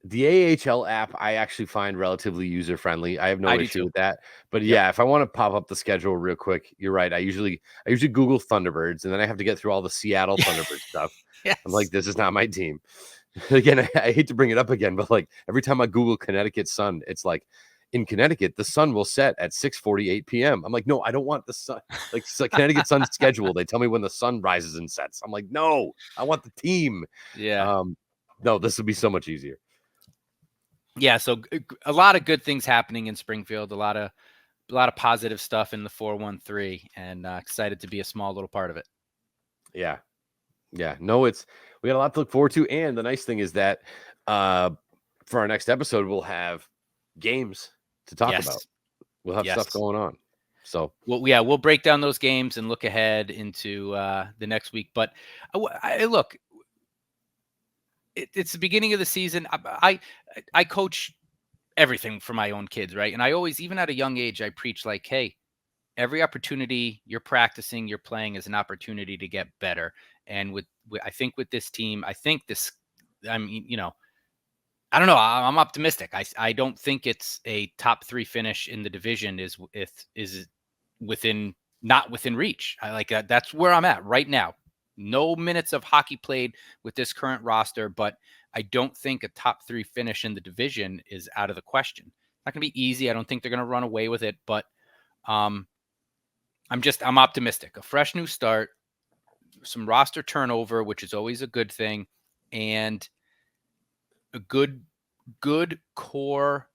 the AHL app I actually find relatively user friendly. I have no issue with that. But yeah, if I want to pop up the schedule real quick, you're right. I usually Google Thunderbirds, and then I have to get through all the Seattle Thunderbirds stuff. Yes. I'm like, this is not my team. Again, I hate to bring it up again, but like every time I Google Connecticut Sun, it's like, in Connecticut, the sun will set at 6:48 p.m. I'm like, no, I don't want the sun. Like Connecticut Sun's schedule, they tell me when the sun rises and sets. I'm like, no, I want the team. Yeah. No, this would be so much easier. Yeah. So a lot of good things happening in Springfield. A lot of positive stuff in the 413, and excited to be a small little part of it. Yeah. No, we got a lot to look forward to, and the nice thing is that for our next episode, we'll have games to talk about. We'll have stuff going on. So, we'll break down those games and look ahead into the next week. But look, it's the beginning of the season. I coach everything for my own kids, right? And I always, even at a young age, I preach like, hey, every opportunity you're practicing, you're playing is an opportunity to get better. And I think with this team, I mean, I don't know. I'm optimistic. I don't think it's a top 3 finish in the division is not within reach. I like that. That's where I'm at right now. No minutes of hockey played with this current roster, but I don't think a top 3 finish in the division is out of the question. Not going to be easy. I don't think they're going to run away with it, but I'm optimistic. A fresh new start, some roster turnover, which is always a good thing, and a good core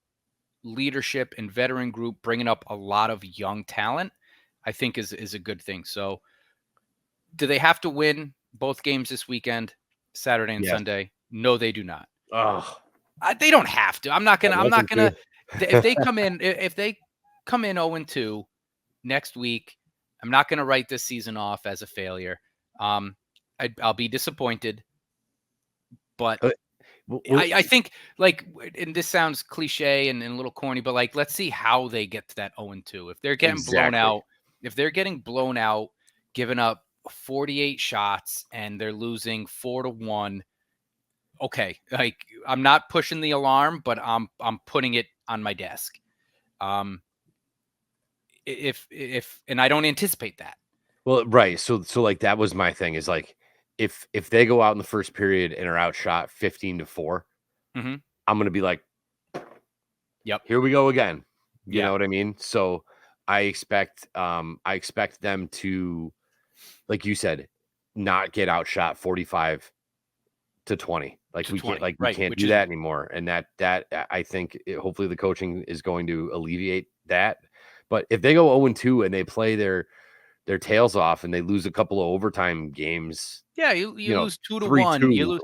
leadership and veteran group bringing up a lot of young talent, I think is a good thing. So do they have to win both games this weekend, Saturday and Sunday? No, they do not. They don't have to. I'm not going to, if they come in 0-2 next week, I'm not going to write this season off as a failure. I'll be disappointed, but I think, like, and this sounds cliche and a little corny, but like, let's see how they get to that 0-2. If they're getting blown out, giving up 48 shots and they're losing 4-1. Okay. Like, I'm not pushing the alarm, but I'm putting it on my desk. If and I don't anticipate that. Well, right. So like, that was my thing, is like, if they go out in the first period and are outshot 15-4, mm-hmm. I'm going to be like, yep, here we go again. You know what I mean? So I expect them to, like you said, not get outshot 45-20. Like, we can't do that anymore. And that I think hopefully the coaching is going to alleviate that. But if they go 0-2 and they play their tails off and they lose a couple of overtime games, you lose 2-1. You lose,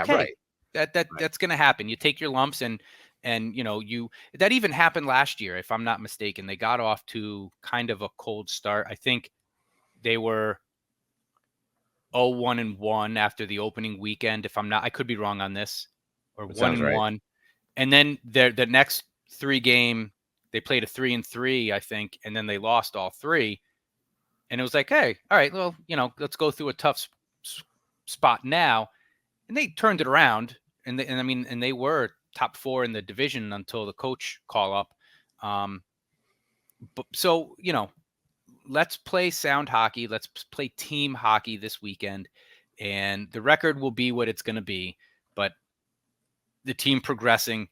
right. That's going to happen. You take your lumps, and that even happened last year, if I'm not mistaken. They got off to kind of a cold start. I think they were 0-1-1 after the opening weekend. If I'm not, I could be wrong on this, or 1-1. Right. And then the next 3 game, they played a 3-3, I think, and then they lost all 3. And it was like, hey, all right, well, let's go through a tough spot now. And they turned it around, and they were top 4 in the division until the coach call up. But so, let's play sound hockey. Let's play team hockey this weekend, and the record will be what it's going to be. But the team progressing,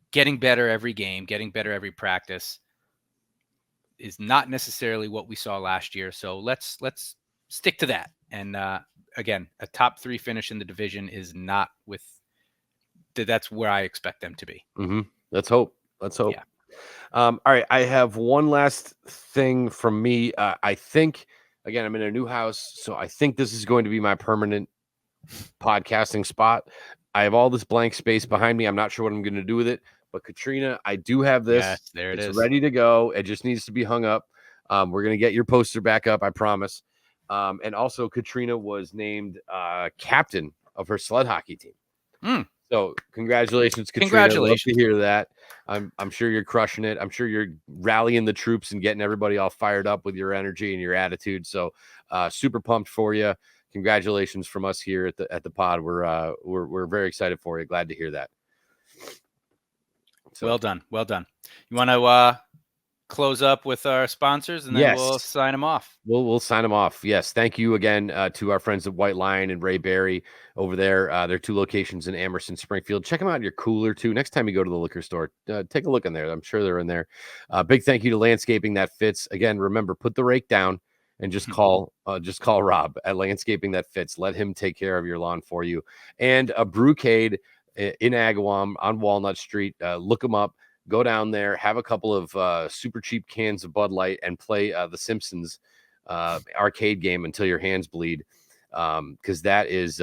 getting better every game, getting better every practice, is not necessarily what we saw last year. So let's stick to that. And again, a top 3 finish in the division is not that's where I expect them to be. Mm-hmm. Let's hope. Yeah. All right. I have one last thing from me. I think, again, I'm in a new house, so I think this is going to be my permanent podcasting spot. I have all this blank space behind me. I'm not sure what I'm going to do with it. But Katrina, I do have this. Yes, there it's ready to go. It just needs to be hung up. We're going to get your poster back up, I promise. And also, Katrina was named captain of her sled hockey team. So congratulations, Katrina. Congratulations. Love to hear that. I'm sure you're crushing it. I'm sure you're rallying the troops and getting everybody all fired up with your energy and your attitude. So super pumped for you. Congratulations from us here at the pod. We're very excited for you. Glad to hear that. So, well done. You want to close up with our sponsors, and then we'll sign them off. We'll sign them off. Yes. Thank you again to our friends at White Lion and Ray Berry over there. Their 2 locations in Amherst and Springfield. Check them out in your cooler too. Next time you go to the liquor store, take a look in there. I'm sure they're in there. Big thank you to Landscaping That Fits. Again, remember, put the rake down and just call Rob at Landscaping That Fits. Let him take care of your lawn for you. And a Brewcade in Agawam on Walnut Street. Look them up. Go down there, have a couple of super cheap cans of Bud Light, and play the Simpsons arcade game until your hands bleed. because that's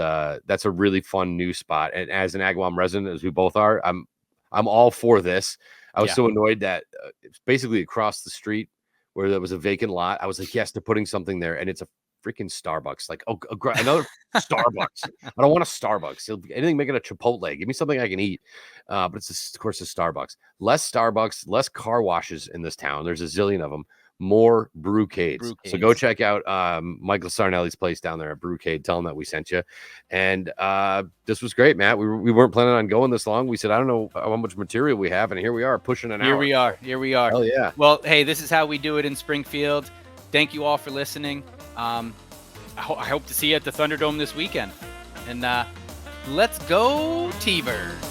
a really fun new spot. And as an Agawam resident, as we both are, I'm all for this. I was so annoyed that it's basically across the street where there was a vacant lot. I was like, yes, they're putting something there, and it's a freaking Starbucks. Like, oh, another Starbucks. I don't want a Starbucks. Anything making a Chipotle. Give me something I can eat. But it's of course a Starbucks. Less Starbucks, less car washes in this town. There's a zillion of them. More Brewcades. So go check out Michael Sarnelli's place down there at Brewcade. Tell him that we sent you. And this was great, Matt. We weren't planning on going this long. We said, I don't know how much material we have, and here we are pushing an hour. Here we are. Hell yeah. Well, hey, this is how we do it in Springfield. Thank you all for listening. I hope to see you at the Thunderdome this weekend. And let's go T-Birds.